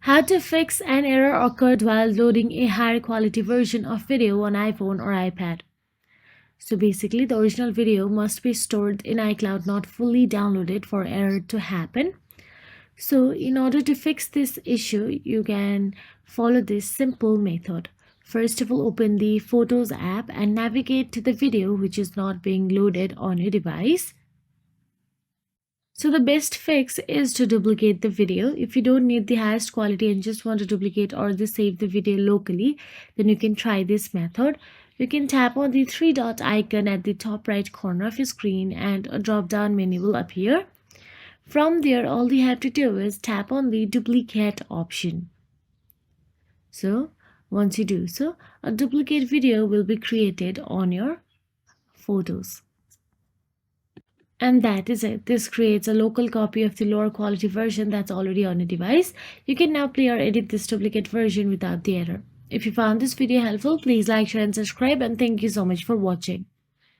How to fix an error occurred while loading a higher quality version of video on iPhone or iPad. So basically, the original video must be stored in iCloud, not fully downloaded, for error to happen. So in order to fix this issue, you can follow this simple method. First of all, open the Photos app and navigate to the video which is not being loaded on your device. So the best fix is to duplicate the video. If you don't need the highest quality and just want to duplicate or just save the video locally, then you can try this method. You can tap on the three dot icon at the top right corner of your screen and a drop down menu will appear. From there, all you have to do is tap on the duplicate option. So once you do so, a duplicate video will be created on your photos. And that is it. This creates a local copy of the lower quality version that's already on a device. You can now play or edit this duplicate version without the error. If you found this video helpful, please like, share and subscribe, and thank you so much for watching.